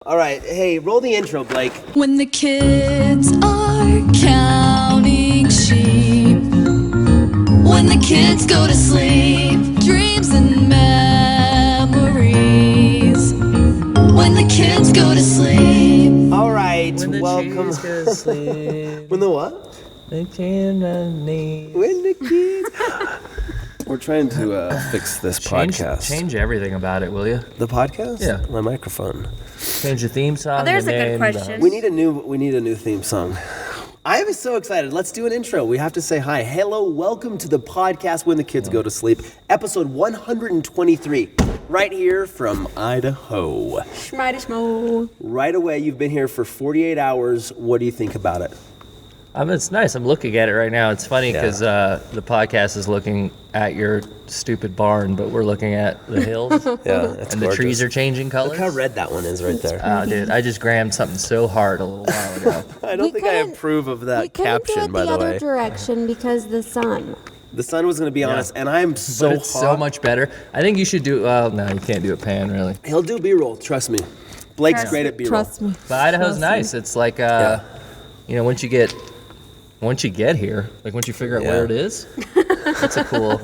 All right, hey, roll the intro, Blake. When the kids are counting sheep, when the kids go to sleep, dreams and memories, when the kids go to sleep. All right, When the welcome. cheese goes to sleep. When the what? The chimney. When the kids. We're trying to fix this podcast. Change everything about it, will you? The podcast? Yeah. My microphone. Change the theme song. there's the a good name, question. We need a new theme song. I am so excited. Let's do an intro. We have to say hi. Hello, welcome to the podcast When the Kids Go to Sleep, episode 123, right here from Idaho. Schmidish-mo. Right away, you've been here for 48 hours. What do you think about it? It's nice. I'm looking at it right now. It's funny Yeah. because the podcast is looking at your stupid barn, but we're looking at the hills. Yeah, it's And the trees are changing colors. Look how red that one is right there. Oh, dude, I just grammed something so hard a little while ago. I don't think I approve of that caption, by the way. We couldn't do it the other direction because the sun. The sun was going to be on us, and I'm so But it's hot. so much better. I think you should do. Well, no, you can't do a pan really. He'll do B-roll, trust me. Blake's great at B-roll. Trust me. But Idaho's nice. It's like, Yeah. once you get here, like once you figure out where it is, it's cool.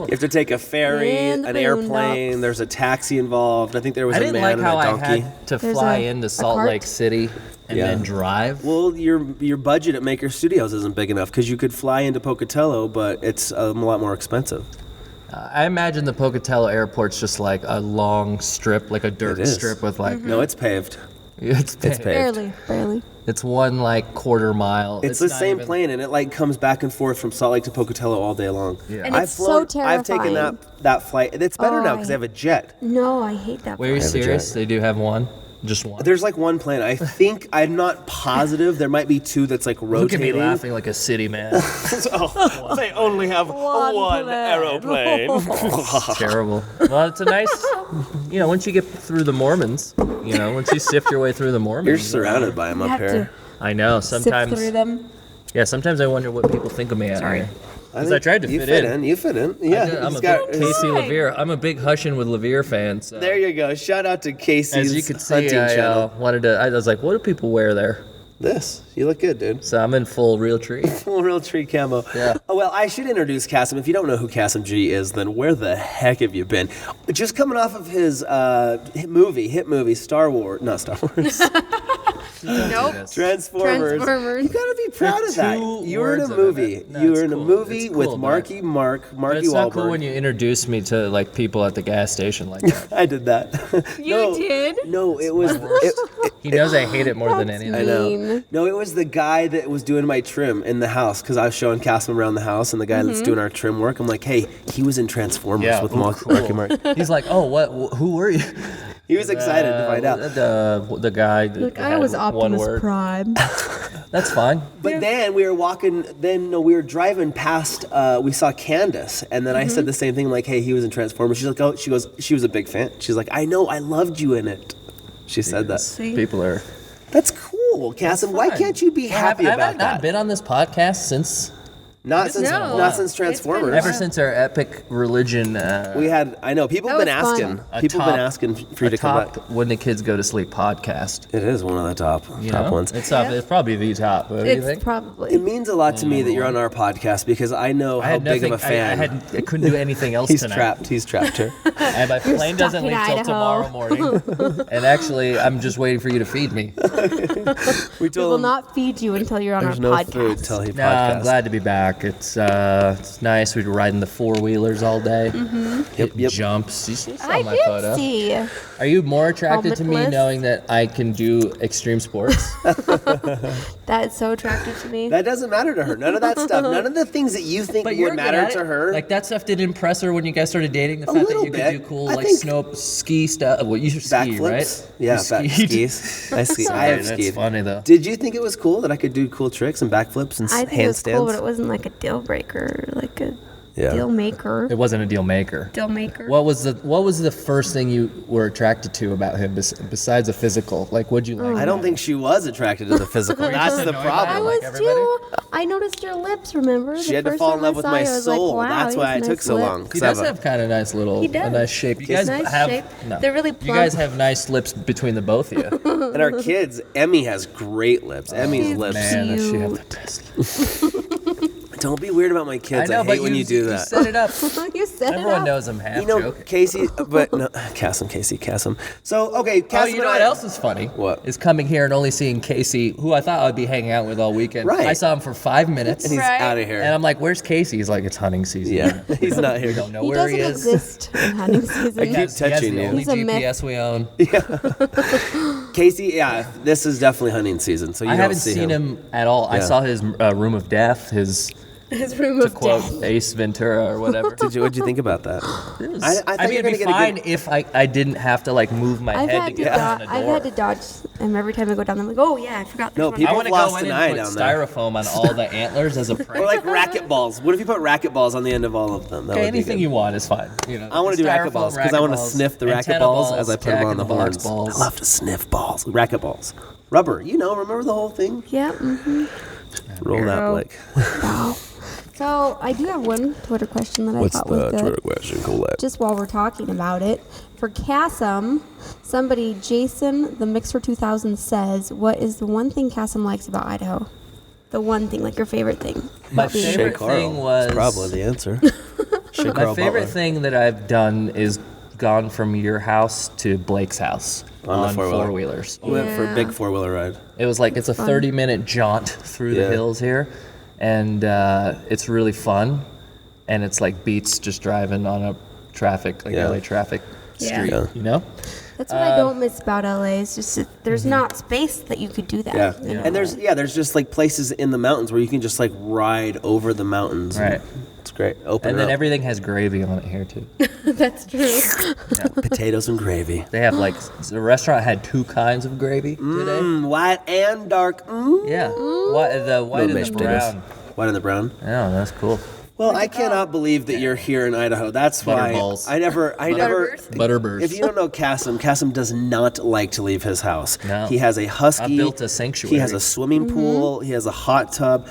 You have to take a ferry, In the an airplane. boondocks. There's a taxi involved. I think there was I a didn't man like and how a I donkey. had to There's fly a into Salt cart. Lake City and Yeah. then drive. Well, your budget at Maker Studios isn't big enough because you could fly into Pocatello, but it's a lot more expensive. I imagine the Pocatello airport's just like a long strip, like a dirt It is. strip with like No, it's paved. it's paved. Barely. It's one like quarter mile. It's the not same even- plane, and it like comes back and forth from Salt Lake to Pocatello all day long. Yeah. And I've it's so I've taken terrifying. that flight. It's better Oh, now I because they have a jet. No, I hate that. Wait, are you have a serious? jet. They do have one? Just one? There's like one plane. I think I'm not positive. There might be two that's like Look at me rotating. laughing like a city man. Oh, they only have one plane. aeroplane. It's terrible. Well, it's a nice, once you get through the Mormons, once you sift your way through the Mormons. You're surrounded by them You up have here. I know. Sift Sometimes. through them. Yeah, sometimes I wonder what people think of me out here. Because I tried to you fit in. You fit in. Yeah. I'm he's a got- big Casey Levere. I'm a big Hushin' with Levere fan. So. There you go. Shout out to Casey's As you could see, hunting I channel. wanted to. I was like, what do people wear there? This. You look good, dude. So I'm in full real tree. Full real tree camo. Yeah. Oh, well, I should introduce Kassem. If you don't know who Kassem G is, then where the heck have you been? Just coming off of his hit movie, Star Wars. Not Star Wars. Nope. Transformers. You gotta be proud of that. You were in a movie. You were in a movie with Marky But Wahlberg. it's not cool when you introduce me to like people at the gas station like that. I did that. You did? No, it was. He knows I hate it more than That's anything. I know. mean. No, it was the guy that was doing my trim in the house because I was showing Kassem around the house, and the guy that's doing our trim work. I'm like, hey, he was in Transformers with Marky Mark. He's like, oh, what? Who were you? He was excited to find out. The guy. That Look, I had was one Optimus word. Prime. That's fine. But then we were walking. We were driving past. We saw Candace, and then I said the same thing. Like, hey, he was in Transformers. She's like, oh, she was a big fan. She's like, I know, I loved you in it. She said that. See? People are. That's cool, Kassem. Why can't you be happy have about I not that? been on this podcast since? Not since No. Transformers. Ever since our epic religion. We had. I know people have been That was asking. fun. People have been asking for you to come back. When the Kids Go to Sleep podcast. It is one of the top ones. It's top. It's probably the top. What do you It's think? It probably. means a lot to me that you're on our podcast because I know I how had big of nothing. a fan. I couldn't do anything else He's tonight. trapped. He's trapped here. And my plane doesn't stuck in leave till Idaho. tomorrow morning. And actually, I'm just waiting for you to feed me. We We told will him not feed you until you're on there's our no podcast. food till he No, I'm podcasts. glad to be back. It's nice. We were riding the four-wheelers all day. Hitting Yep. jumps. You saw I my did photo. see. Are you more attracted to me Helmetless? knowing that I can do extreme sports? That is so attractive to me. That doesn't matter to her. None of that stuff. None of the things that you think you're would good matter at to it. her. Like that stuff didn't impress her when you guys started dating. The A fact that little you bit. could do cool I like think- ski stuff. Well, you ski, backflips. right? Yeah, You back skied. skis. I ski. I Sorry, have that's skied. funny though. Did you think it was cool that I could do cool tricks and backflips and I think it was handstands? cool, but it wasn't like a deal breaker, like a Yeah. deal maker. It wasn't a deal maker. Deal maker. What was the first thing you were attracted to about him besides the physical? Like, what'd you like? I don't think she was attracted to the physical. That's the annoyed by problem. I it? was like everybody? too. I noticed your lips, remember? She had to fall in love with my soul. That's why it took so long. He does have kind of nice He does. a nice shape. You guys Nice have, shape. no. They're really You plump. guys have nice lips between the both of you. And our kids, Emmy has great lips. Emmy's lips. Man, does she have the Cute. best lips. Don't be weird about my kids. I, know, hate but when you do that. set it up. You said it Everyone up. knows I'm half You know, joking. Casey, but no, Kassem. So, okay, Kassem. Oh, you know what else is funny? What? Is coming here and only seeing Casey, who I thought I'd be hanging out with all weekend. Right. I saw him for 5 minutes. And he's Right. out of here. And I'm like, where's Casey? He's like, it's hunting season. Yeah, he's not here. We don't know He where he doesn't is. exist in hunting season. I keep touching the you. only He's a myth. GPS we own. Casey, yeah, this is definitely hunting season. So you I don't haven't see seen him at all. I Yeah. saw his room of death, his, His room to of quote death. Ace Ventura or whatever. What'd you think about that? It was- I thought I mean, you were it'd be gonna get a fine good- if I didn't have to like move my I've head to had to, get down the door. I've had to dodge him every time I go down. I'm like, oh yeah, I forgot. No, this people- I want to lost go in an eye and put down there. styrofoam on all the antlers as a prank. Or like racquet balls. What if you put racquet balls on the end of all of them? That Okay, would be anything good. you want is fine. You know, I want to do racquet styrofoam balls because I want to balls, sniff the racquet antenna balls as I put them on the jack-in-the-box horns. balls. I love to sniff balls. Racquet balls. Rubber. Remember the whole thing? Yeah. Mm-hmm. Roll that, Arrow. Blake. So I do have one Twitter question that I thought was good. question, Colette? Just while we're talking about it, for Kassem, somebody, Jason the Mixer 2000 says, "What is the one thing Kassem likes about Idaho? The one thing, like your favorite thing." My What being- favorite thing was probably the answer. Shea my Carl favorite Butler. thing that I've done is gone from your house to Blake's house On the on four-wheeler. four-wheelers. We went for a Yeah. big 4-wheeler ride. It was like it's a 30-minute jaunt through Yeah. the hills here, and it's really fun. And it's like beats just driving on a traffic, like Yeah. LA traffic Yeah. street, Yeah. you know? That's what I don't miss about LA. It's just that there's not space that you could do that. Yeah. you know? And there's just like places in the mountains where you can just like ride over the mountains. Right. It's great. Open And it then up. everything has gravy on it here too. That's true. Potatoes and gravy. They have like the restaurant had 2 kinds of gravy today. White and dark. Yeah, the white and mashed the potatoes. brown. White and the brown. Oh, that's cool. Well, I cannot believe that you're here in Idaho. That's why Butterballs. I never. Butterbirds. If you don't know Kassem does not like to leave his house. No. He has a husky. I built a sanctuary. He has a swimming pool. He has a hot tub.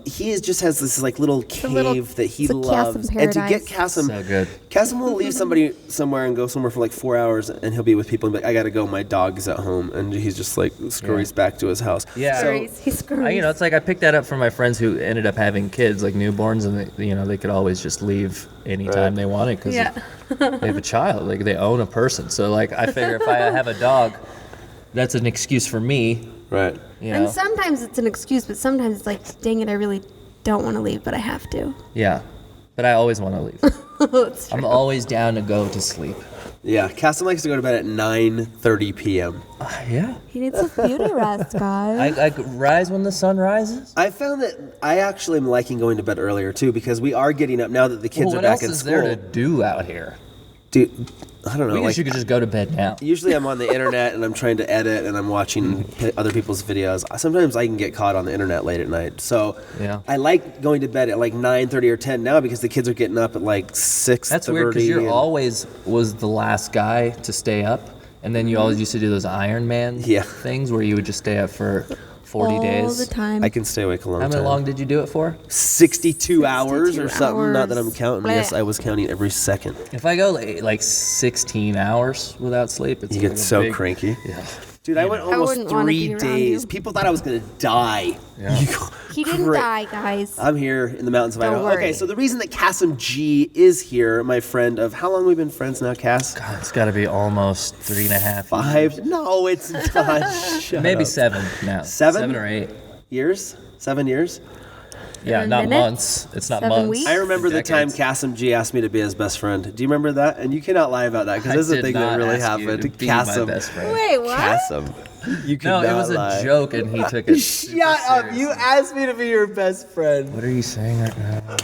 Just has this like little cave little- that he it's a loves. Kassem And to get paradise. Kassem, So good. Kassem will leave somebody somewhere and go somewhere for like 4 hours, and he'll be with people and be like, "I gotta go. My dog's at home," and he's just like scurries back to his house. Yeah. So, He screws. It's like I picked that up from my friends who ended up having kids, like newborns, and they could always just leave anytime they wanted because Yeah. they have a child, like they own a person. So like I figure if I have a dog, that's an excuse for me. right. You And know? sometimes it's an excuse, but sometimes it's like, dang it, I really don't want to leave, but I have to. Yeah. But I always want to leave. It's true. I'm always down to go to sleep. Yeah. Kassem likes to go to bed at 9:30 p.m. Yeah. He needs a beauty rest, guys. I rise when the sun rises. I found that I actually am liking going to bed earlier too because we are getting up now that the kids Well, are what back else in is school. there to do out here? Dude, I don't know. We Like, you could just go to bed now. usually I'm on the internet and I'm trying to edit and I'm watching other people's videos. Sometimes I can get caught on the internet late at night. So Yeah. I like going to bed at like 9:30 or 10 now because the kids are getting up at like 6:30. That's weird because you always was the last guy to stay up, and then you always used to do those Iron Man Yeah. things where you would just stay up for 40 All days. the time. I can stay awake a long How time. long did you do it for? 62 hours or 62 something. Not that I'm hours. counting. Blech. Yes, I was counting every second. If I go like 16 hours without sleep, it's You like get a so big- cranky. Yeah. Dude, I went almost wouldn't wanna 3 be around days. you. People thought I was going to die. Yeah. He didn't Great. die, guys. I'm here in the mountains of Don't Idaho. worry. Okay, so the reason that Kassem G is here, my friend of how long have we been friends now, Cass? God, it's got to be almost 3.5 5? No, it's not. Shut maybe up. 7 now. 7? 7 or 8. Years? 7 years? Yeah, 7 not minutes? months. It's not 7 months. weeks? I remember the time Decades. Kassem G asked me to be his best friend. Do you remember that? And you cannot lie about that because this is a did thing that not really ask you happened. to be my Kassem. best friend. Wait, what? Kassem. You No, cannot it was lie. a joke, and he took it. super Shut up! serious. You asked me to be your best friend. What are you saying right now?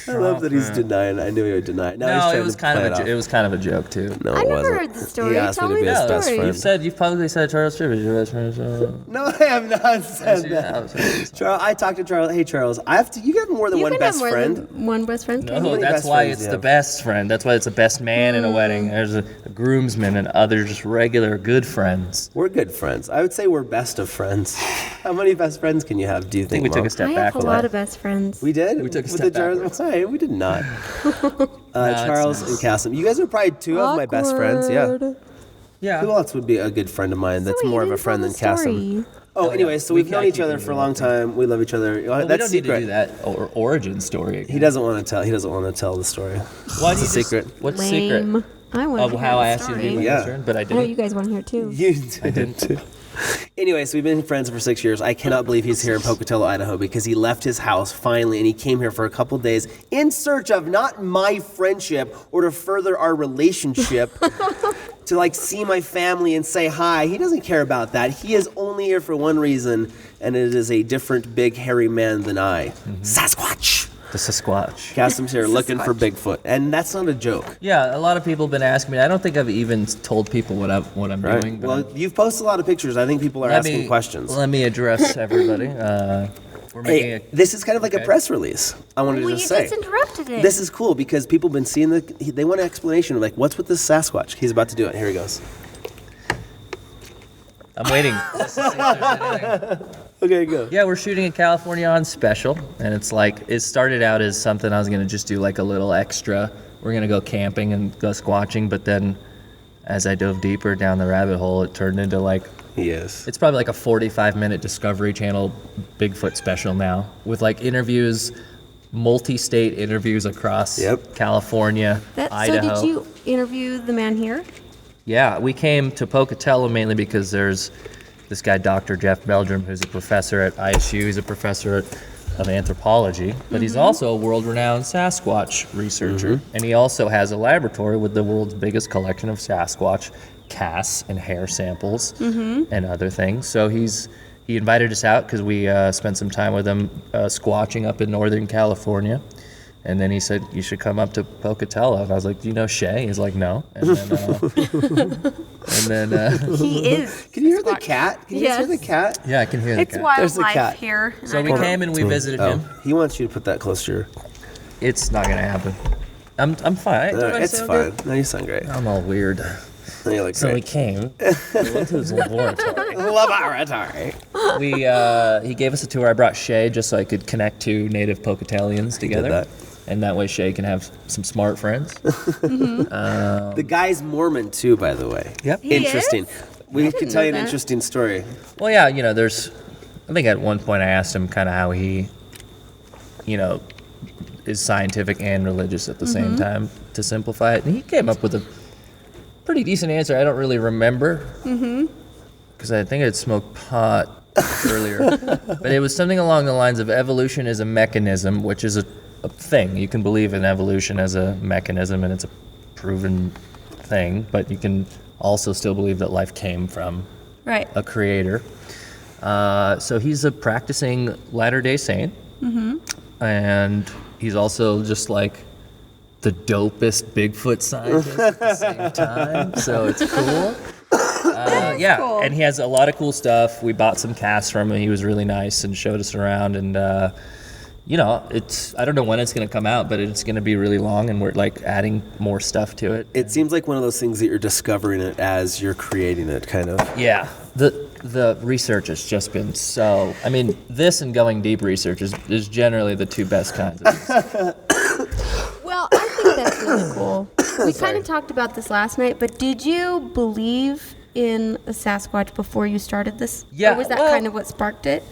I love that he's denying. I knew he would deny it. Now he's No, trying it was to kind play of off. it was kind of a joke too. No, I it never wasn't. heard the story. He asked Tell me to me be his the best story. friend. You've publicly said Charles Tripp is your best friend. So. No, I have not said that. Charles, I talked to Charles. Hey, Charles, you got more than You one can best have more friend. than one best friend. can No, you? that's best why friends it's you the have? best friend. That's why it's the best man in a wedding. There's a groomsman and other just regular good friends. We're good friends. I would say we're best of friends. How many best friends can you have? Do you I think think? we took Mom? a step I back have a with lot that. of best friends. We did. We took a With step the Charles. backwards. Sorry, we did not. it's Charles and Kassem. You guys are probably two of my best friends. Yeah. Awkward. Yeah. Who else would be a good friend of mine? That's So wait, more you of a didn't friend tell than the Kassem. story. Oh, yeah. anyway, so We we've known can't each keep other it for a in long that time. We love each other. Well, we That's don't need secret. to do that origin story. He doesn't want to tell. He doesn't want to tell the story. Why It's a secret. What's the secret? Lame. I want Of to how I hear asked the you to be story. my Yeah. best friend, but I I know didn't. you guys want to hear it too. I didn't. Anyway, so we've been friends for 6 years. I cannot believe he's here in Pocatello, Idaho, because he left his house finally, and he came here for a couple days in search of not my friendship or to further our relationship, to like see my family and say hi. He doesn't care about that. He is only here for one reason, and it is a different big hairy man than I. Sasquatch. The Sasquatch. Kassem's here looking for Bigfoot, and that's not a joke. Yeah, a lot of people have been asking me. I don't think I've even told people what I'm doing. But Well, you've posted a lot of pictures. I think people are asking questions. Let me address everybody. We're making Hey, this is kind of like a press release. I wanted Well, to you just say. just interrupted it. This is cool because people have been seeing they want an explanation of like, what's with this Sasquatch? He's about to do it. Here he goes. I'm waiting. Just to see if there's anything. Okay, go. Yeah, we're shooting a California on special, and it's like it started out as something I was gonna just do like a little extra. We're gonna go camping and go squatching, but then as I dove deeper down the rabbit hole, it turned into like Yes. it's probably like a 45-minute Discovery Channel Bigfoot special now with like interviews, multi-state interviews across Yep. California, So Idaho. did you interview the man here? Yeah, we came to Pocatello mainly because there's this guy, Dr. Jeff Meldrum, who's a professor at ISU. He's a professor of anthropology, but he's also a world-renowned Sasquatch researcher. And he also has a laboratory with the world's biggest collection of Sasquatch casts and hair samples and other things. So he invited us out because we spent some time with him squatching up in Northern California. And then he said, you should come up to Pocatello. And I was like, do you know Shay? He's like, no. And then, He is. Can you hear the cat? Can you guys hear the Yes. cat? yeah, I can hear the It's cat. There's the cat. wildlife here. So we came and we visited him. He wants you to put that closer. It's not gonna happen. I'm fine. Do I It's sound fine. good? No, you sound great. I'm all weird. No, you look So we great. came. We went to his laboratory. Laboratory. He gave us a tour. I brought Shay just so I could connect two native Pocatellians together. that. And that way Shay can have some smart friends. The guy's Mormon too, by the way. Yep. He Interesting. is? We I could didn't tell know you an that. interesting story. Well, yeah, I think at one point I asked him kind of how he, is scientific and religious at the same time to simplify it. And he came up with a pretty decent answer. I don't really remember because I think I'd smoked pot earlier. But it was something along the lines of evolution is a mechanism, which is a thing. You can believe in evolution as a mechanism and it's a proven thing, but you can also still believe that life came from Right. a creator. So he's a practicing Latter-day Saint, and he's also just like the dopest Bigfoot scientist at the same time. So it's cool. Yeah, cool. and he has a lot of cool stuff. We bought some casts from him. He was really nice and showed us around. And it's I don't know when it's going to come out, but it's going to be really long, and we're like adding more stuff to it. It seems like one of those things that you're discovering it as you're creating it, kind of. Yeah, the research has just been so. I mean, this and going deep research is generally the two best kinds of things. Well, I think that's really cool. We kind of talked about this last night, but did you believe in a Sasquatch before you started this? Yeah, Or was that well- kind of what sparked it?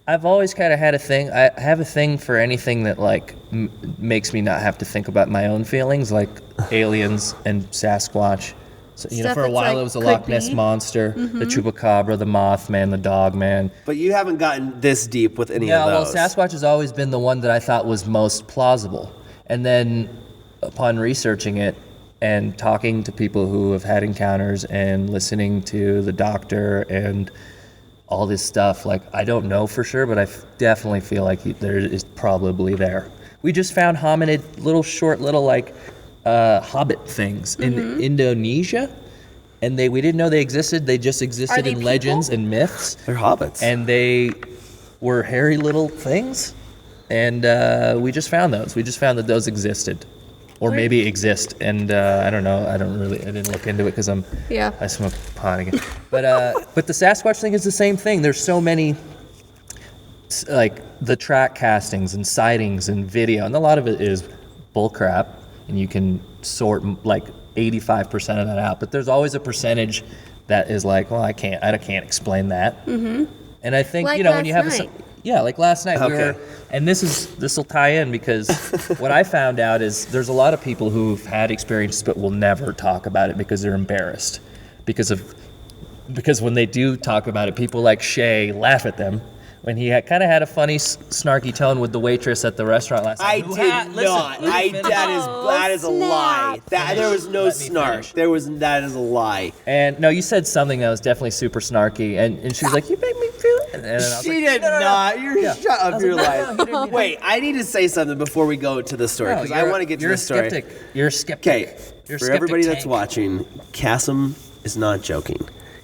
I've always kind of had a thing. I have a thing for anything that like makes me not have to think about my own feelings, like aliens and Sasquatch. So, Stuff for a that's, while like, it was the could Loch Ness be. monster, the chupacabra, the Mothman, the Dogman. But you haven't gotten this deep with any Yeah, of well, those. Sasquatch has always been the one that I thought was most plausible. And then upon researching it and talking to people who have had encounters and listening to the doctor and all this stuff, like, I don't know for sure, but I definitely feel like there is probably there. We just found hominid, short hobbit things in Indonesia, and we didn't know they existed. They just existed they in legends people? and myths. They're hobbits. And they were hairy little things, and we just found those. We just found that those existed, or maybe exist. And I don't know. I didn't look into it because I smoke pot again. But the Sasquatch thing is the same thing. There's so many, like the track castings and sightings and video, and a lot of it is bullcrap, and you can sort like 85% of that out. But there's always a percentage that is like, well, I can't explain that. Mm-hmm. And I think Like when you have last night. like last night we Okay. were, and this will tie in because what I found out is there's a lot of people who've had experiences but will never talk about it because they're embarrassed because when they do talk about it, people like Shay laugh at them. When he kind of had a funny, snarky tone with the waitress at the restaurant last I night. did not. That is a lie. There was no Let me snark. finish. That is a lie. And no, you said something that was definitely super snarky, and she was like, "You make me feel it." And I was She like, did "No, no, no." not. You're Yeah. shut I up. was You're like, lying. "No, he didn't." Wait, I need to say something before we go to the story No, because I want to get to you're the story. a skeptic. You're a skeptic. Okay, You're a for skeptic everybody that's tank. watching, Kassem is not joking.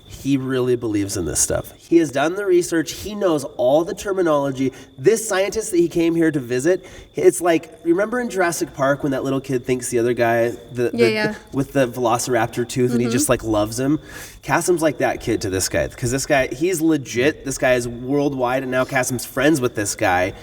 He really believes in this stuff. He has done the research. He knows all the terminology. This scientist that he came here to visit, it's like, remember in Jurassic Park when that little kid thinks the other guy with the velociraptor tooth and he just like loves him? Kassem's like that kid to this guy because this guy, he's legit. This guy is worldwide, and now Kassem's friends with this guy,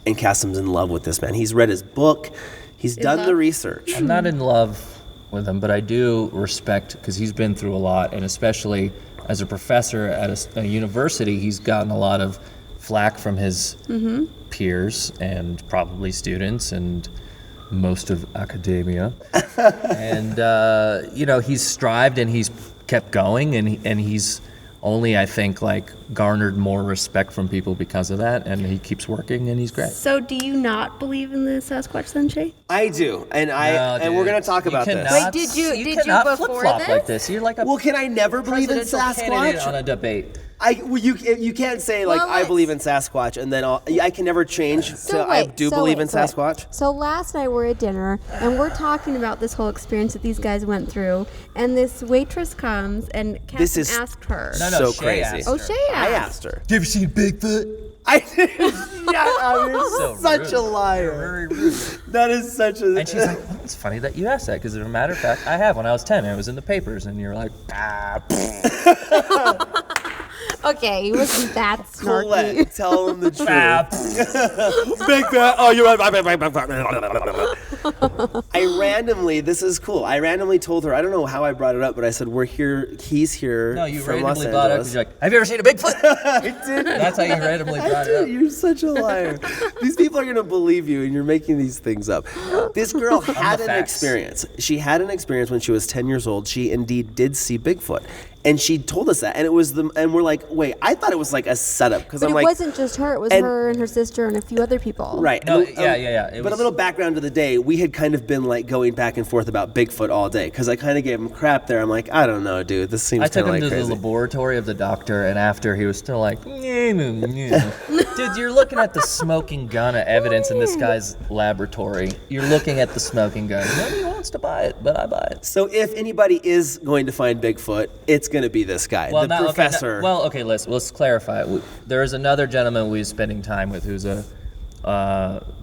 and Kassem's in love with this man. He's read his book. He's done the research. I'm not in love with him, but I do respect because he's been through a lot, and especially as a professor at a university, he's gotten a lot of flack from his peers and probably students and most of academia. And he's strived and he's kept going, and he's only, I think, like garnered more respect from people because of that, and he keeps working and he's great. So do you not believe in the Sasquatch then, Shay? I do, and No, and we're dude, gonna talk you about this. cannot- Wait, did you cannot before flip-flop this? like this? You're like a Well, can I never believe in presidential candidate Sasquatch? on a debate. You can't say like Well, I believe in Sasquatch and then I can never change to I do believe in Sasquatch. So last night we're at dinner and we're talking about this whole experience that these guys went through, and this waitress comes and This Kassem is asked her. No, So Shay crazy. asked Oh, her. Shay I asked. asked her. You ever seen Bigfoot? I did. You're So such rude. a liar. You're very rude. That is such a. And she's like, well, it's funny that you asked that, because as a matter of fact, I have when I was 10. It was in the papers, and you're like, Okay, he wasn't that snarky. Colette, tell him the truth. Big Bigfoot. Oh, you're right. I randomly, this is cool. I randomly told her, I don't know how I brought it up, but I said, we're here, he's here. No, you from Los randomly brought it up Angeles. because you're like, have you ever seen a Bigfoot? I did. That's how you randomly brought it up. You're such a liar. These people are going to believe you, and you're making these things up. This girl had an facts. experience. She had an experience when she was 10 years old. She indeed did see Bigfoot. And she told us that. And it was and we're like, wait, I thought it was like a setup. Because But I'm it like, wasn't just her, it was and- her and her sister and a few other people. right. No, And, yeah. It But a was- little background to the day, we had kind of been like going back and forth about Bigfoot all day. Because I kind of gave him crap there. I'm like, I don't know, dude. This seems I kind took of him like to crazy. the laboratory of the doctor, and after he was still like, dude, you're looking at the smoking gun of evidence in this guy's laboratory. You're looking at the smoking gun. Nobody wants to buy it, but I buy it. So if anybody is going to find Bigfoot, it's going to be this guy, the now- okay, professor. okay, let's clarify. There is another gentleman we was spending time with who's a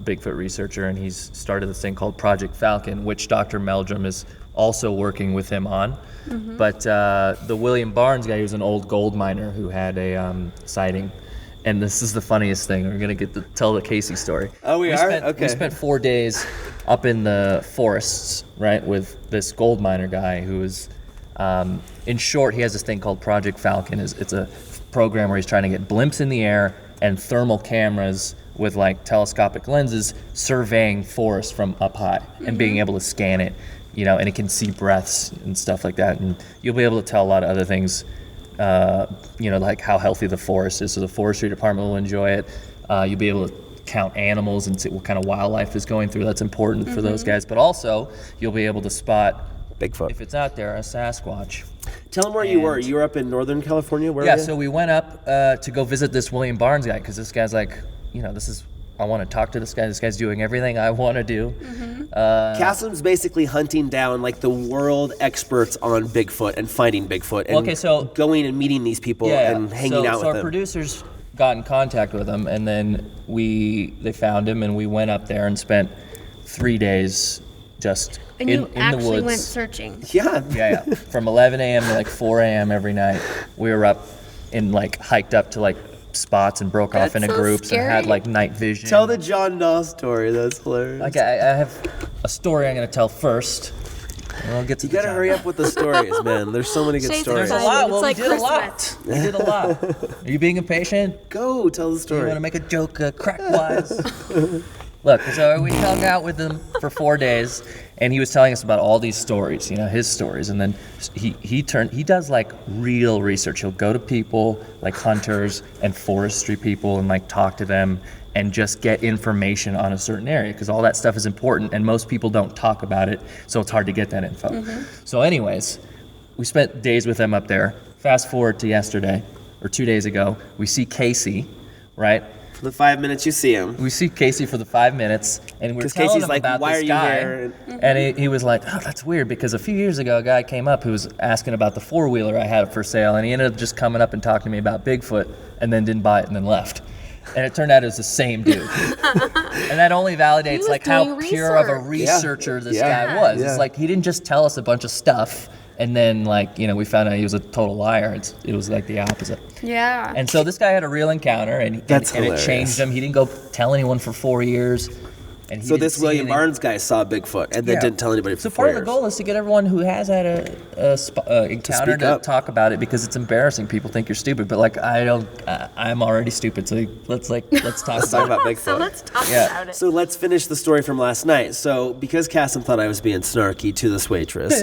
Bigfoot researcher, and he's started this thing called Project Falcon, which Dr. Meldrum is also working with him on. Mm-hmm. But the William Barnes guy, who's an old gold miner who had a sighting. And this is the funniest thing. We're gonna get to tell the Casey story. Oh, we are? Spent, Okay. We spent 4 days up in the forests, right, with this gold miner guy who is, in short, he has this thing called Project Falcon. It's a program where he's trying to get blimps in the air and thermal cameras with like telescopic lenses surveying forest from up high and being able to scan it, and it can see breaths and stuff like that. And you'll be able to tell a lot of other things. Like how healthy the forest is, so the forestry department will enjoy it. You'll be able to count animals and see what kind of wildlife is going through. That's important for those guys. But also, you'll be able to spot, Bigfoot. if it's out there, a Sasquatch. Tell him where you were. And- You were up in Northern California? Where Yeah, were you? so we went up to go visit this William Barnes guy, because this guy's like, this is I want to talk to this guy. This guy's doing everything I want to do. Kassem's basically hunting down like the world experts on Bigfoot and finding Bigfoot and going and meeting these people and hanging out with them. So them. our producers got in contact with him, and then they found him, and we went up there and spent 3 days just in the woods. And you actually went searching. Yeah. Yeah. From 11 a.m. to like 4 a.m. every night. We were up and like hiked up to like spots and broke off into groups and had like night vision. Tell the John Doe story. That's hilarious. Like I have a story I'm going to tell first. And I'll get to You gotta hurry up with the stories, man. There's so many good Shades stories. There's a lot. It's Well, like we did Christmas. a lot. We did a lot. Are you being impatient? Go tell the You story. want to make a joke crack-wise? Look, so we hung out with him for 4 days, and he was telling us about all these stories, his stories. And then he does like real research. He'll go to people like hunters and forestry people and like talk to them and just get information on a certain area, because all that stuff is important and most people don't talk about it, so it's hard to get that info. So anyways, we spent days with him up there. Fast forward to yesterday, or 2 days ago, we see Casey, right? For the 5 minutes you see him. We see Casey for the 5 minutes, and we're 'Cause telling Casey's him like, about "Why this are you guy." here? And he was like, "Oh, that's weird," because a few years ago, a guy came up who was asking about the four-wheeler I had for sale, and he ended up just coming up and talking to me about Bigfoot, and then didn't buy it and then left. And it turned out it was the same dude. And that only validates was like how doing pure of a research. researcher this Yeah. guy was. Yeah. It's like he didn't just tell us a bunch of stuff, and then like we found out he was a total liar. It was like the opposite. Yeah. And so this guy had a real encounter, and it hilarious. changed him. He didn't go tell anyone for 4 years. And he So didn't this see William anything. Barnes guy saw Bigfoot and then Yeah. didn't tell anybody for So 4 part years. of the goal is to get everyone who has had a encounter speak to up. talk about it, because it's embarrassing. People think you're stupid, but like I'm already stupid. So let's talk Let's talk about about Bigfoot. So let's talk Yeah. about it. So let's finish the story from last night. So because Kassem thought I was being snarky to this waitress,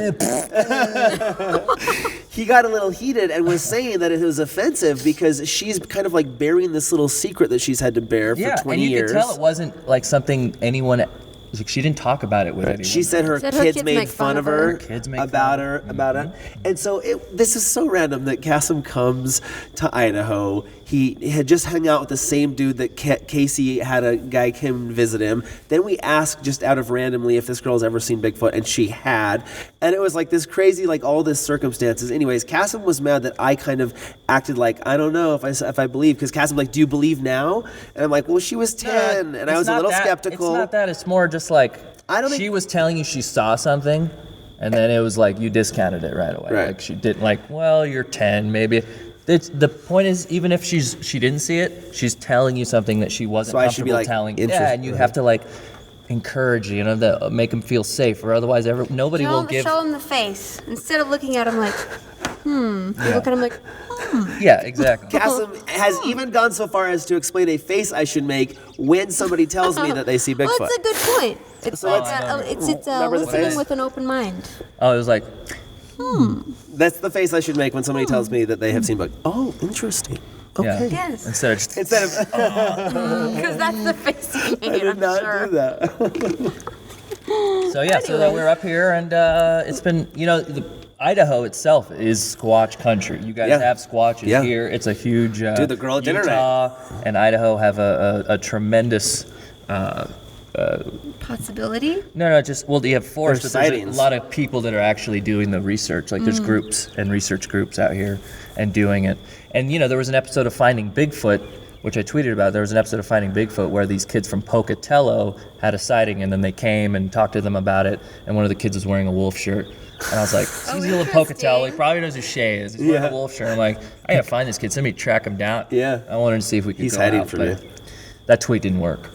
he got a little heated and was saying that it was offensive because she's kind of like bearing this little secret that she's had to bear for 20 and you years. could tell it wasn't like something anyone. Like she didn't talk about it with anyone. She said her kids made fun of her, Kids make about fun her, about it. And so this is so random that Kassem comes to Idaho. He had just hung out with the same dude that Casey had a guy come and visit him. Then we asked just out of randomly if this girl's ever seen Bigfoot, and she had. And it was like this crazy, like all this circumstances. Anyways, Kassem was mad that I kind of acted like, I don't know if I believe, because Kassem like, do you believe now? And I'm like, well, she was 10, and I was a little skeptical. It's not that. It's more just like I don't she think- was telling you she saw something, and then it was like you discounted it right away. Right. Like she didn't like. Well, you're 10, maybe. The point is, even if she didn't see it, she's telling you something that she wasn't So I should be, comfortable like, telling. interested, Yeah, and you right. have to like encourage, make them feel safe, or otherwise nobody will give. Show him the face instead of looking at him like, You look at him like, Yeah, exactly. Kassem has even gone so far as to explain a face I should make when somebody tells me that they see Bigfoot. well, it's a good point. It's So like let's- it's Remember the listening face? with an open mind. Oh, it was like. That's the face I should make when somebody tells me that they have seen Bigfoot. Oh, interesting. Okay. Yeah. Yes. Instead of just. Instead of, Because that's the face you I made, did I'm not sure. do that. So yeah, so that we're up here, and it's been, Idaho itself is Squatch country. You guys Yeah. have Squatches Yeah. here. It's a huge. Dude, the girl at dinner Utah and Idaho have a tremendous. Possibility? No, you have forests, There's but there's sightings. a lot of people that are actually doing the research. Like there's groups and research groups out here and doing it. And there was an episode of Finding Bigfoot, which I tweeted about. There was an episode of Finding Bigfoot where these kids from Pocatello had a sighting, and then they came and talked to them about it. And one of the kids was wearing a wolf shirt. And I was like, he's a little Pocatello. He probably knows who Shay is. He's wearing Yeah. a wolf shirt. I'm like, I gotta find this kid. Somebody track him down. Yeah. I wanted to see if we could He's go hiding out, from but you. that tweet didn't work.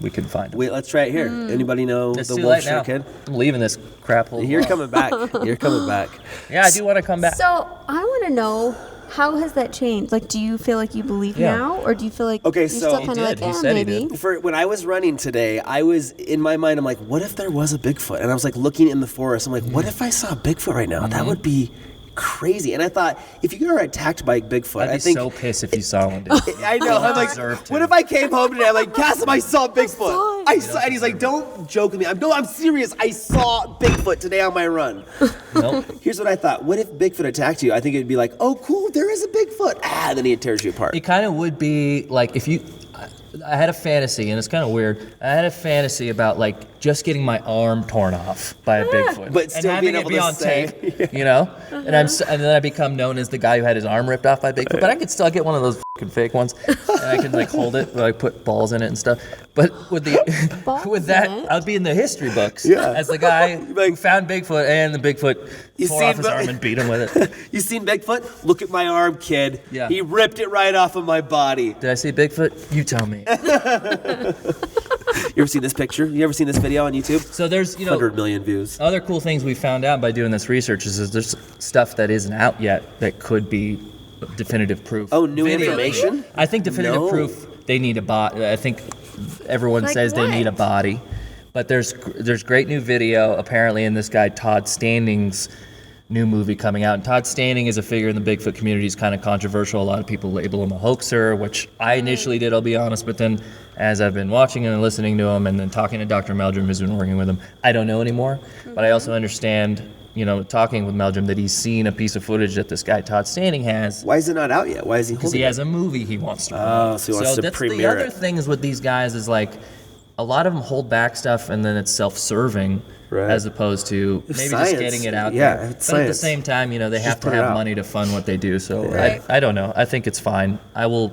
We couldn't find him. Wait, let's try it here. Anybody know It's the too wolf late now. shirt kid? I'm leaving this crap hole. You're alone. coming back. You're coming back. Yeah, I do want to come back. So I want to know, how has that changed? Like, do you feel like you believe Yeah. now, or do you feel like Okay, you're so- still He kind of did. like, He said he maybe? did. For when I was running today, I was in my mind. I'm like, what if there was a Bigfoot? And I was like looking in the forest. I'm like, what if I saw a Bigfoot right now? That would be crazy. And I thought, if you got attacked by a Bigfoot, I'd be I think. so pissed if you saw one, dude. I know. I'm like, deserve to. what if I came home today? I'm like, Kassem, I saw Bigfoot. saw it. I saw, and he's like, don't joke with me. I'm serious. I saw Bigfoot today on my run. Nope. Here's what I thought. What if Bigfoot attacked you? I think it'd be like, oh, cool, there is a Bigfoot. And then he tears you apart. It kind of would be like if you. I had a fantasy, and it's kind of weird. I had a fantasy about like just getting my arm torn off by a Bigfoot, But and still having being it able be to on say, tape, you know. And then I become known as the guy who had his arm ripped off by Bigfoot. But I could still get one of those fucking fake ones, and I can like hold it, like put balls in it and stuff. But with Balls with that, in it? I'd be in the history books Yeah. as the guy Like- who found Bigfoot, and the Bigfoot You tore seen off his Bi- arm and beat him with it. You seen Bigfoot? Look at my arm, kid. Yeah. He ripped it right off of my body. Did I see Bigfoot? You tell me. You ever seen this picture? You ever seen this video on YouTube? So there's 100 million views. Other cool things we found out by doing this research is there's stuff that isn't out yet that could be definitive proof. Oh, new Video. information? I think definitive No. proof they need a body. I think everyone Like says they need a what? body, but there's great new video apparently in this guy Todd Standing's new movie coming out. And Todd Standing is a figure in the Bigfoot community. He's kind of controversial. A lot of people label him a hoaxer, which I initially did, I'll be honest. But then as I've been watching him and listening to him and then talking to Dr. Meldrum, who's been working with him, I don't know anymore. But I also understand, talking with Meldrum, that he's seen a piece of footage that this guy Todd Standing has. Why is it not out yet? Why is he Because holding he it? has a movie he wants to promote. Oh, so he wants to that's premiere the other it. thing is with these guys is like a lot of them hold back stuff and then it's self-serving Right. as opposed to It's maybe science. just getting it out Yeah, there. it's But at the science. same time, they have to put it have out. money to fund what they do. So Right. I don't know. I think it's fine. I will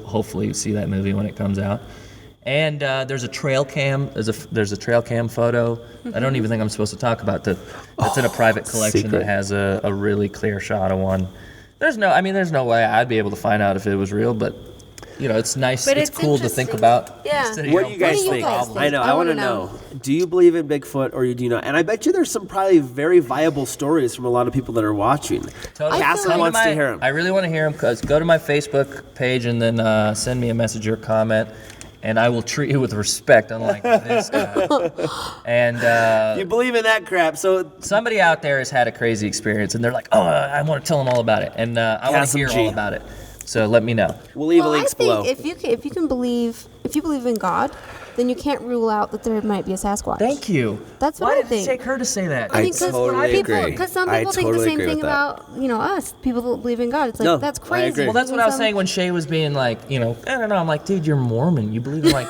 hopefully see that movie when it comes out. And there's a trail cam. There's a trail cam photo. I don't even think I'm supposed to talk about that. That's in a private collection secret. that has a really clear shot of one. There's no way I'd be able to find out if it was real, but it's nice. But It's it's cool to think interesting. about. Yeah. Instead of What your do you own guys personal think? problems. I know. I I want to wanna know. Do you believe in Bigfoot or do you not? And I bet you there's some probably very viable stories from a lot of people that are watching. Totally. Cassim like- wants to hear them. I really want to hear them because go to my Facebook page and then send me a message or comment, and I will treat you with respect, unlike this guy. And You believe in that crap, so somebody out there has had a crazy experience, and they're like, "Oh, I want to tell them all about it," and I want to Kassemg hear G. all about it. So let me know. we'll leave Well, links I think below. if you believe in God, then you can't rule out that there might be a Sasquatch. Thank you. That's what Why I did it think. take her to say that? I think 'cause totally agree. Because some I people think totally the same agree thing with that. about us. People that believe in God. It's like No, that's I crazy. agree. Well, that's what I was Some- saying when Shay was being like, I don't know. I'm like, dude, you're Mormon. You believe in like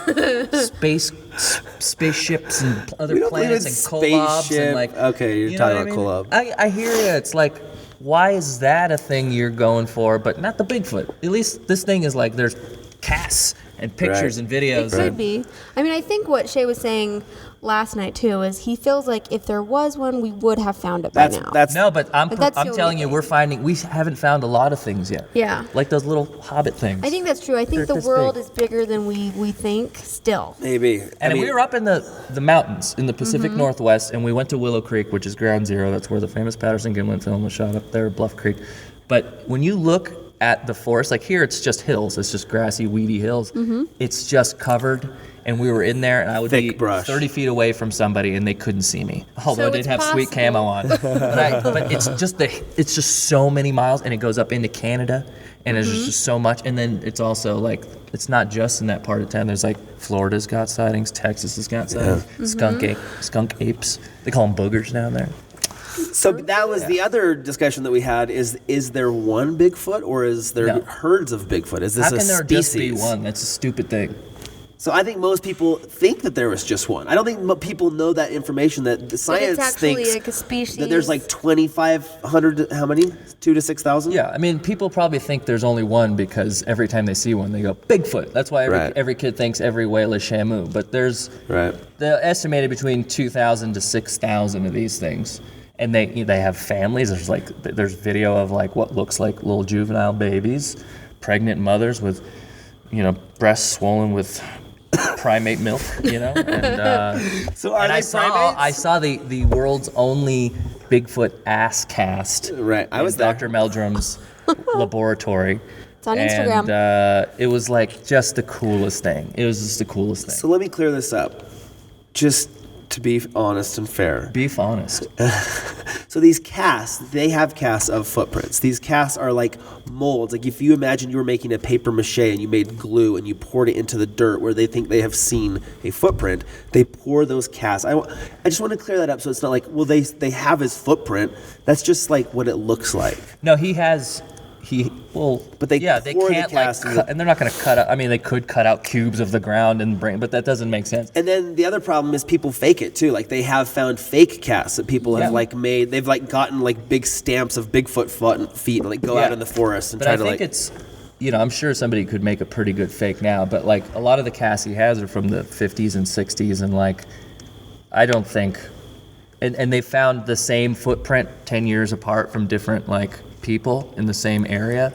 spaceships and other We don't believe planets in and collabs spaceship. and like. Okay, you're you know talking what about I mean? I hear you. It's like, why is that a thing you're going for, but not the Bigfoot? At least this thing is like there's casts and pictures Right. and It videos. could be. I mean, I think what Shay was saying last night too is he feels like if there was one, we would have found it by now. That's No, but I'm That's the only telling you, thing. we haven't found a lot of things yet. Yeah. Like those little hobbit things. I think that's true. I think They're the this world big. is bigger than we think still. maybe. And we were up in the mountains in the Pacific Mm-hmm. Northwest, and we went to Willow Creek, which is ground zero. That's where the famous Patterson-Gimlin film was shot up there, Bluff Creek. But when you look at the forest, like here, it's just hills. It's just grassy, weedy hills. Mm-hmm. It's just covered. And we were in there, and I would Thick be brush. 30 feet away from somebody, and they couldn't see me. Although So I did it's have sweet camo on. But it's just so many miles, and it goes up into Canada, and Mm-hmm. there's just so much. And then it's also like, it's not just in that part of town. There's like, Florida's got sightings, Texas has got sightings, Mm-hmm. skunk apes. They call them boogers down there. So that was the other discussion that we had. Is there one Bigfoot or is there No. herds of Bigfoot? Is this How a can there species? just be one? That's a stupid thing. So I think most people think that there was just one. I don't think people know that information. That the science actually thinks like a species. that there's like 2,500. How many? 2,000 to 6,000. Yeah, I mean, people probably think there's only one because every time they see one, they go, Bigfoot. That's why Right. every kid thinks every whale is Shamu. But there's Right. they're estimated between 2,000 to 6,000 of these things. And they have families. There's video of like what looks like little juvenile babies, pregnant mothers with, breasts swollen with primate milk, And So are and they I saw primates? the world's only Bigfoot ass cast. Right, I in was there. Dr. Meldrum's laboratory. It's on And Instagram. it was like just the coolest thing. It was just the coolest thing. So let me clear this up, just to be honest and fair. Beef honest. So these casts, they have casts of footprints. These casts are like molds. Like if you imagine you were making a paper mache and you made glue and you poured it into the dirt where they think they have seen a footprint, they pour those casts. I just want to clear that up so it's not like, well, they have his footprint. That's just like what it looks like. No, he has But they pour the can't cast in and they're not going to cut out. I mean, they could cut out cubes of the ground and bring, but that doesn't make sense. And then the other problem is people fake it too. Like they have found fake casts that people have like made. They've like gotten like big stamps of Bigfoot feet and like go out in the forest and try to like. It's, I'm sure somebody could make a pretty good fake now, but like a lot of the casts he has are from the 50s and 60s, and like I don't think, and they found the same footprint 10 years apart from different like people in the same area.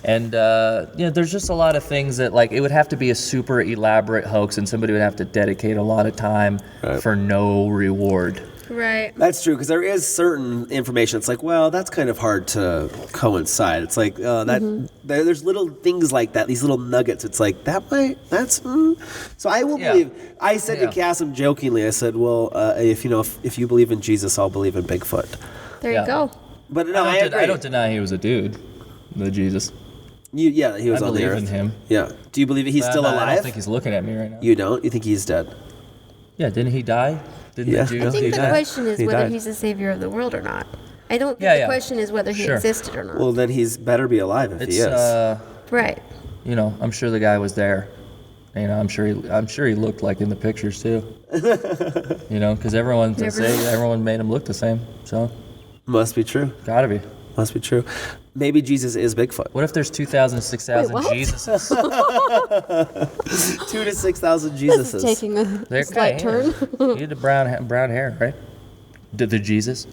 And there's just a lot of things that like it would have to be a super elaborate hoax, and somebody would have to dedicate a lot of time for no reward. Right. That's true, because there is certain information. It's like, well, that's kind of hard to coincide. It's like there's little things like that, these little nuggets. It's like So I will believe. I said to Kassem jokingly, I said, well, if you believe in Jesus, I'll believe in Bigfoot. There you go. But no, I agree. I don't deny he was a dude, the Jesus. He was on the earth. I believe in him. Yeah. Do you believe he's still alive? I don't think he's looking at me right now. You don't? You think he's dead? Yeah, didn't he die? Didn't the Jews I think the die? question is He whether died. he's the savior of the world or not. I don't think the question is whether he existed or not. Well, then he's better be alive if he is. Right. I'm sure the guy was there. I'm sure he looked like in the pictures too. Because everyone made him look the same. So Must be true. gotta be. Must be true. Maybe Jesus is Bigfoot. What if there's 2,000 to 6,000 Wait, what? Jesuses? 2,000 to 6,000 This Jesuses. is taking a slight turn. He had the brown hair, right? Did the Jesus?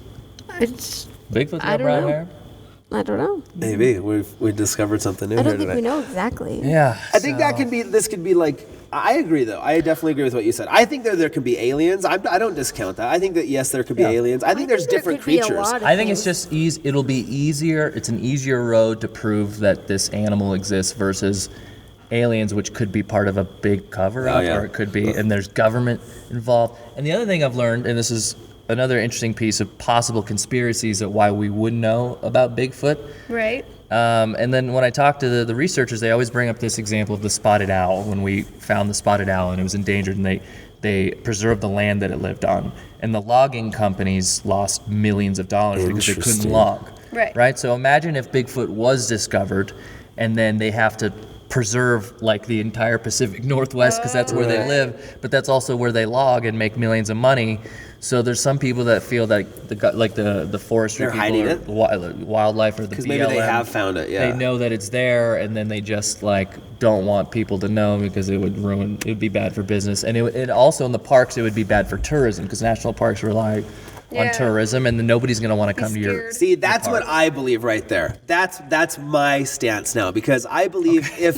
Bigfoot's I got don't brown know. hair? I don't know. Maybe we discovered something new I here don't think today. we know exactly. Yeah. I think this could be like. I agree, though. I definitely agree with what you said. I think there could be aliens. I don't discount that. I think that, yes, there could be aliens. I think there's different could be a creatures. lot of I think it's things. just easy. It'll be easier. It's an easier road to prove that this animal exists versus aliens, which could be part of a big cover-up, or it could be, and there's government involved. And the other thing I've learned, and this is another interesting piece of possible conspiracies of why we wouldn't know about Bigfoot. Right. And then when I talk to the researchers, they always bring up this example of the spotted owl. When we found the spotted owl and it was endangered, and they preserved the land that it lived on. And the logging companies lost millions of dollars because they couldn't log. Right? So imagine if Bigfoot was discovered, and then they have to preserve like the entire Pacific Northwest because that's where they live, but that's also where they log and make millions of money. So there's some people that feel that the forestry They're people hiding or it? wildlife or the Because BLM, maybe they have found it, they know that it's there, and then they just like don't want people to know because it would be bad for business, and it also in the parks it would be bad for tourism because national parks rely on tourism, and then nobody's going to want to come to your. See, that's what I believe right there. That's my stance now, because I believe We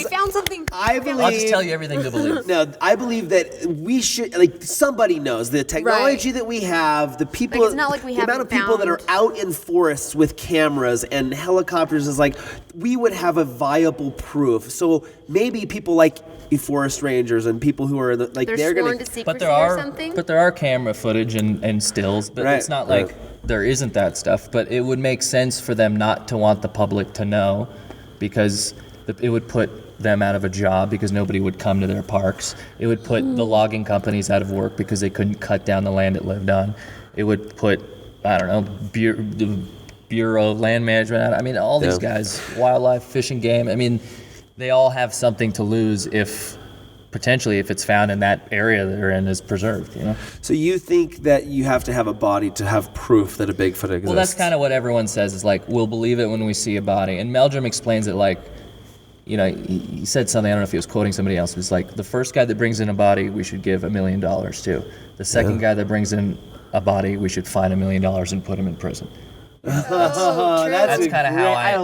found something. I believe. I'll just tell you everything to believe. No, I believe that we should, like, somebody knows the technology that we have, the people, Like, it's not like we the amount of people that are out in forests with cameras and helicopters is like, we would have a viable proof. So maybe people like forest rangers and people who are they're They're going sworn to secrecy or something. But there are camera footage and stills, but it's not like there isn't that stuff. But it would make sense for them not to want the public to know, because it would put them out of a job because nobody would come to their parks. It would put the logging companies out of work because they couldn't cut down the land it lived on. It would put, I don't know, the Bureau of Land Management out. I mean, all these guys, wildlife, fish and game. I mean, they all have something to lose if it's found in that area they're in is preserved, you know? So you think that you have to have a body to have proof that a Bigfoot exists? Well, that's kind of what everyone says, is like, we'll believe it when we see a body. And Meldrum explains it like, you know, he said something, I don't know if he was quoting somebody else, it was like, the first guy that brings in a body, we should give $1 million to. The second guy that brings in a body, we should fine $1 million and put him in prison. That's kind of how I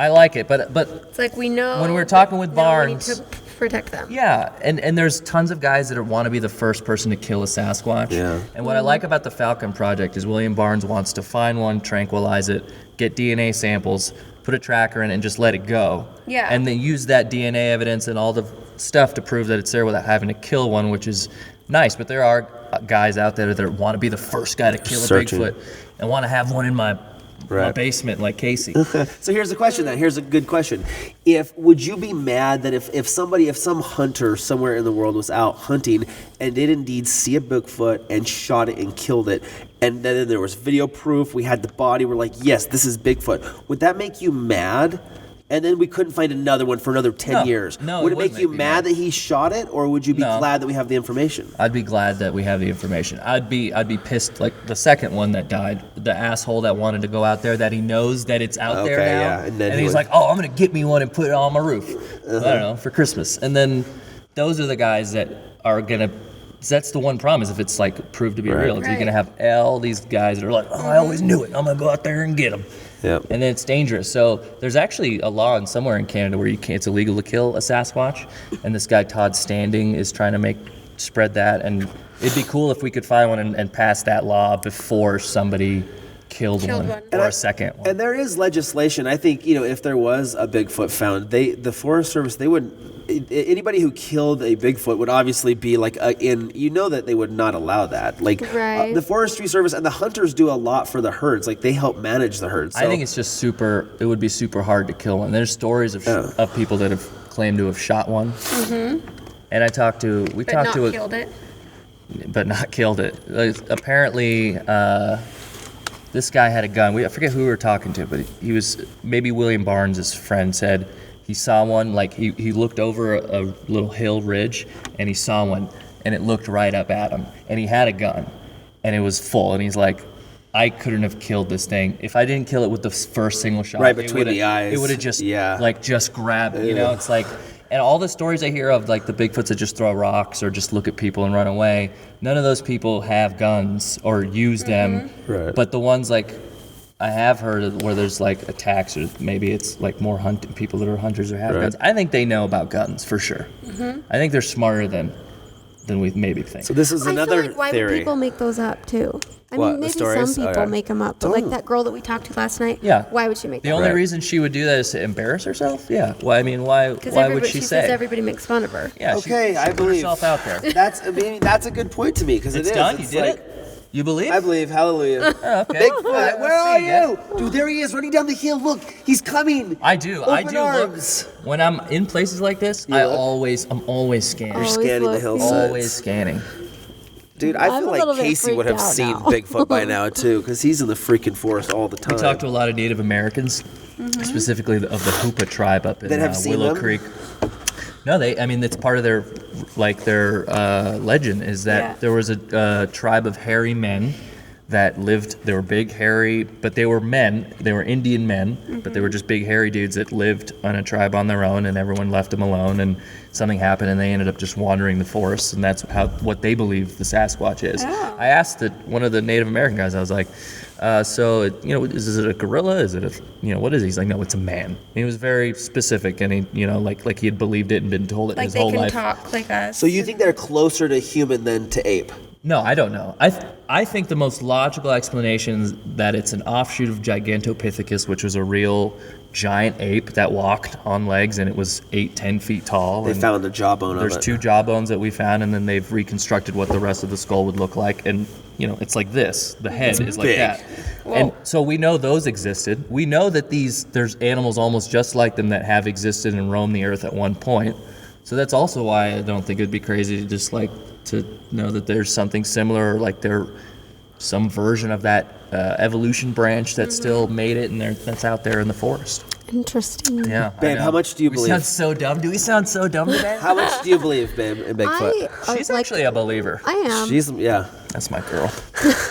like it, but it's like we know when we were talking with Barnes, we need to protect them. Yeah, and there's tons of guys that want to be the first person to kill a Sasquatch. Yeah. And what I like about the Falcon Project is William Barnes wants to find one, tranquilize it, get DNA samples, put a tracker in it, and just let it go. Yeah. And then use that DNA evidence and all the stuff to prove that it's there without having to kill one, which is nice. But there are guys out there that want to be the first guy to kill a Bigfoot and want to have one in my my basement like Casey. So here's the question then. Here's a good question. Would you be mad that if some hunter somewhere in the world was out hunting and did indeed see a Bigfoot and shot it and killed it, and then there was video proof, we had the body, we're like, yes, this is Bigfoot. Would that make you mad? And then we couldn't find another one for another 10 years. No, would it it wouldn't make you make me mad mad. that he shot it, or would you be No. glad that we have the information? I'd be glad that we have the information. I'd be pissed, like the second one that died, the asshole that wanted to go out there, that he knows that it's out there Okay, now, yeah, and then he he's would- like, oh, I'm gonna get me one and put it on my roof. I don't know, for Christmas. And then those are the guys that are gonna. That's the one problem, is if it's like proved to be Right. real, you're gonna have all these guys that are like, oh, I always knew it. I'm gonna go out there and get them. Yep. And then it's dangerous. So there's actually a law somewhere in Canada where it's illegal to kill a Sasquatch, and this guy Todd Standing is trying to spread that. And it'd be cool if we could find one and pass that law before somebody killed one or a second one. And there is legislation. I think, if there was a Bigfoot found, the Forest Service, they wouldn't. Anybody who killed a Bigfoot would obviously be like that they would not allow that. Like Right. the Forestry Service and the hunters do a lot for the herds. Like they help manage the herds. So, I think it's just it would be super hard to kill one. There's stories of people that have claimed to have shot one. Mm-hmm. And we talked to killed it. but not killed it. Apparently, this guy had a gun. I forget who we were talking to, but he was, maybe William Barnes' friend said he saw one, like he looked over a little hill ridge and he saw one and it looked right up at him. And he had a gun and it was full. And he's like, I couldn't have killed this thing. If I didn't kill it with the first single shot, Right between the eyes. It would have just, Yeah. just grabbed, it's like, and all the stories I hear of, like the Bigfoots that just throw rocks or just look at people and run away, none of those people have guns or use them. Right. But the ones like I have heard of where there's like attacks, or maybe it's like more hunting people that are hunters or have Right. guns. I think they know about guns for sure. I think they're smarter than we maybe think. So this is I another feel like why theory. would people make those up too? I What, mean, the maybe stories? some Oh, people yeah. make them up, but like that girl that we talked to last night. Yeah. Why would she make The that only up? reason she would do that is to embarrass herself. Yeah. Well, I mean, why would she say? says everybody makes fun of her. Yeah. Okay, she I put believe herself out there. That's a good point to me because It's done. You did it. You believe? I believe. Hallelujah. Oh, okay. Bigfoot, All right, where let's are see again. you? Dude, there he is, running down the hill. Look, he's coming. I do. I Open do arms. look when I'm in places like this. You I'm look? always scanning. You're Always scanning the looking. hillsides. Always scanning. Dude, I I'm feel a little like bit Casey would have freaked out seen now. Bigfoot by now too, because he's in the freaking forest all the time. We talked to a lot of Native Americans, specifically of the Hoopa tribe up in That have seen Willow them? Creek. No, it's part of their legend is that Yeah. there was a tribe of hairy men that lived. They were big, hairy, but they were men. They were Indian men, but they were just big, hairy dudes that lived on a tribe on their own, and everyone left them alone, and something happened, and they ended up just wandering the forest, and that's what they believe the Sasquatch is. Oh. I asked one of the Native American guys, I was like, is it a gorilla? Is it what is he? He's like, no, it's a man. And he was very specific, and he, like he had believed it and been told it Like his they whole can life. talk like us. So you think they're closer to human than to ape? No, I don't know. I think the most logical explanation is that it's an offshoot of Gigantopithecus, which was a real giant ape that walked on legs, and it was 8-10 feet tall. They and found a jawbone of There's it. 2 jawbones that we found, and then they've reconstructed what the rest of the skull would look like. And, it's like this. The head is like big. that. And so we know those existed. We know that there's animals almost just like them that have existed and roamed the earth at one point. So that's also why I don't think it'd be crazy to just to know that there's something similar, or like there's some version of that evolution branch that still made it, and that's out there in the forest. Interesting. Yeah. I Babe, know. how much do you We believe? sound so dumb. Do we sound so dumb today? How much do you believe, babe, in Bigfoot? She's actually a believer. I am. She's yeah. That's my girl.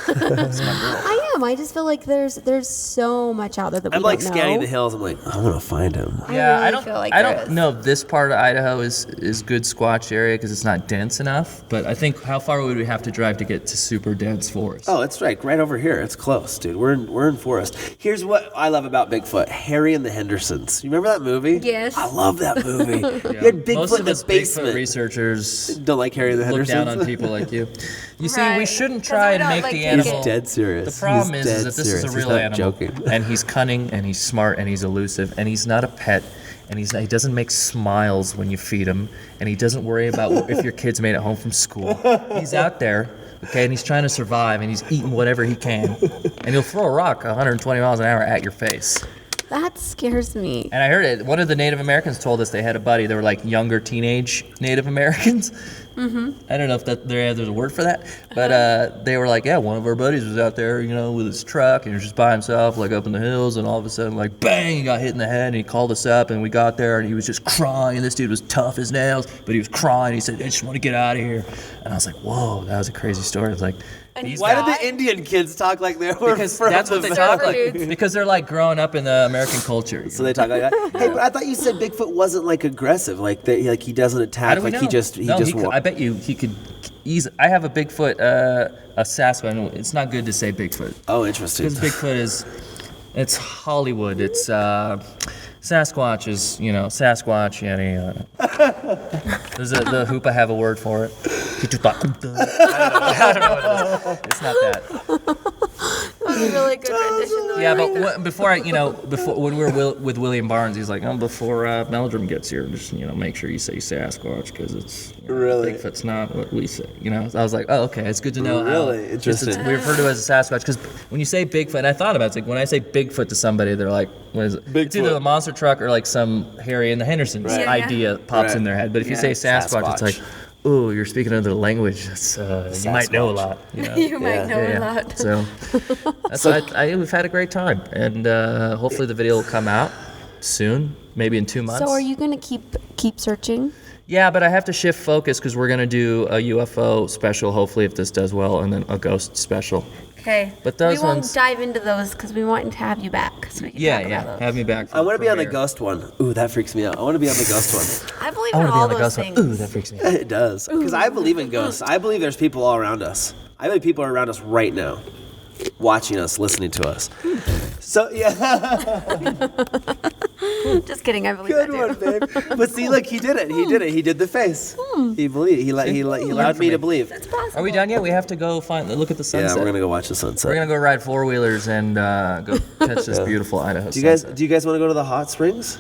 I am. I just feel like there's so much out there that we I'm like don't scanning know. the hills. I'm like, I want to find him. Yeah, really I don't feel like I there don't is. know if this part of Idaho is good Squatch area because it's not dense enough. But I think how far would we have to drive to get to super dense forest? Oh, it's right over here. It's close, dude. We're in forest. Here's what I love about Bigfoot: Harry and the Hendersons. You remember that movie? Yes. I love that movie. Yeah. You had Bigfoot Most in of the us Bigfoot basement. researchers Don't like Harry and the look Hendersons. down on people like you. You see, we Right. shouldn't 'Cause try we and don't make like the to animal. get- Dead serious. The problem He's is dead that this serious. is a He's real not animal, joking. and he's cunning, and he's smart, and he's elusive, and he's not a pet, and he doesn't make smiles when you feed him, and he doesn't worry about if your kids made it home from school. He's out there, okay, and he's trying to survive, and he's eating whatever he can, and he'll throw a rock 120 miles an hour at your face. That scares me. And I heard it. One of the Native Americans told us they had a buddy. They were like younger teenage Native Americans. Mm-hmm. I don't know if there's a word for that, but they were like, yeah, one of our buddies was out there, with his truck, and he was just by himself, like up in the hills, and all of a sudden, like, bang, he got hit in the head, and he called us up, and we got there, and he was just crying. This dude was tough as nails, but he was crying. He said, I just want to get out of here. And I was like, whoa, that was a crazy story. I was like, why did the Indian kids talk like they were because from that's what the they talk Surfer like. dudes. Because they're like growing up in the American culture. So they talk like that. Hey, but I thought you said Bigfoot wasn't like aggressive, like he doesn't How attack, do we like know? he just I bet you he could easily. I have a Bigfoot, a Sasquatch. It's not good to say Bigfoot Oh, interesting. because Bigfoot it's Hollywood. It's Sasquatch is Sasquatch. Yada yada. There's the hoop. I have a word for it. I don't know what it is. It's not that. That was a really good rendition, though. Yeah, but before when we were with William Barnes, he's like, before Meldrum gets here, just make sure you say Sasquatch because it's Really? Bigfoot's not what we say. I was like, oh, okay, it's good to know. Really? Interesting. We refer to it as a Sasquatch because when you say Bigfoot, and I thought about it, it's like when I say Bigfoot to somebody, they're like, what is it? It's either Bigfoot. the monster truck or like some Harry and the Hendersons Right. idea pops Right. in their head. But if you say Sasquatch, it's like, oh, you're speaking another language. That's, you might know a lot. You might know a lot. So we've had a great time, and hopefully the video will come out soon, maybe in 2 months. So are you going to keep searching? Yeah, but I have to shift focus because we're gonna do a UFO special, hopefully if this does well, and then a ghost special. Okay. But those we won't ones- dive into those because we want to have you back. So we can talk about those. Have me back. I want to be on the here. ghost one. Ooh, that freaks me out. I want to be on the ghost one. I believe I in want to be all on the those ghost things. one. Ooh, that freaks me out. It does. Because I believe in ghosts. I believe there's people all around us. I believe people are around us right now, watching us, listening to us. So, yeah. Just kidding. I believe Good that too. one, babe. But see, look, he did it. He did it. He did the face. He believed. He allowed me to believe. It's possible. Are we done yet? We have to go look at the Yeah, sunset. we're gonna go watch the sunset. We're gonna go ride 4-wheelers and go catch this beautiful Idaho Do you guys sunset. want to go to the hot springs?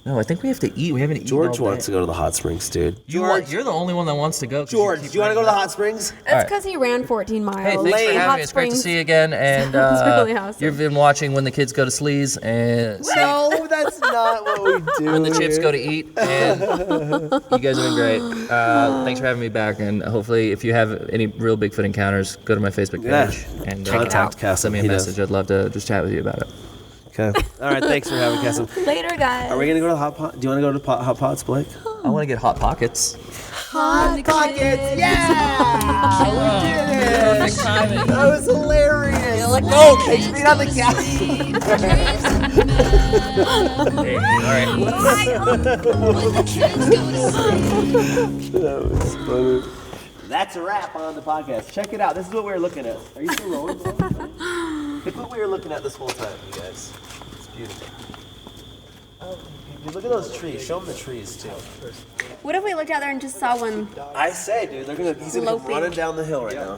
No, I think we have to eat. We haven't eaten George all day. wants to go to the hot springs, dude. You're the only one that wants to go. 'cause George, keep do you want to go to the bringing hot springs? It's because he ran 14 miles. Hey, thanks for Lane. having Hot me. It's great to Springs. see you again. And Sounds really awesome. you've been watching When the Kids Go to Sleep, and No, that's not what we do. When the Chips Go to Eat. And you guys have been great. Thanks for having me back. And hopefully, if you have any real Bigfoot encounters, go to my Facebook Yeah. page and Contact Kassem. send me a He does. message. I'd love to just chat with you about it. Okay. All right. Thanks for having Kassem. Later, guys. Are we gonna go to the hot pot? Do you want to go to hot pots, Blake? I want to get Hot Pockets. Hot Pockets? Yeah! We did it! Perfect timing. That was hilarious. Oh, thanks for being on the couch. Hey, all right. When the kids go to sleep. That was funny. That's a wrap on the podcast. Check it out. This is what we were looking at. Are you still rolling? Look what we were looking at this whole time, you guys. It's beautiful. Oh, dude, look at those trees. Show them the trees too. What if we looked out there and just saw one? I say, dude, he's gonna come Loping. running down the hill right now.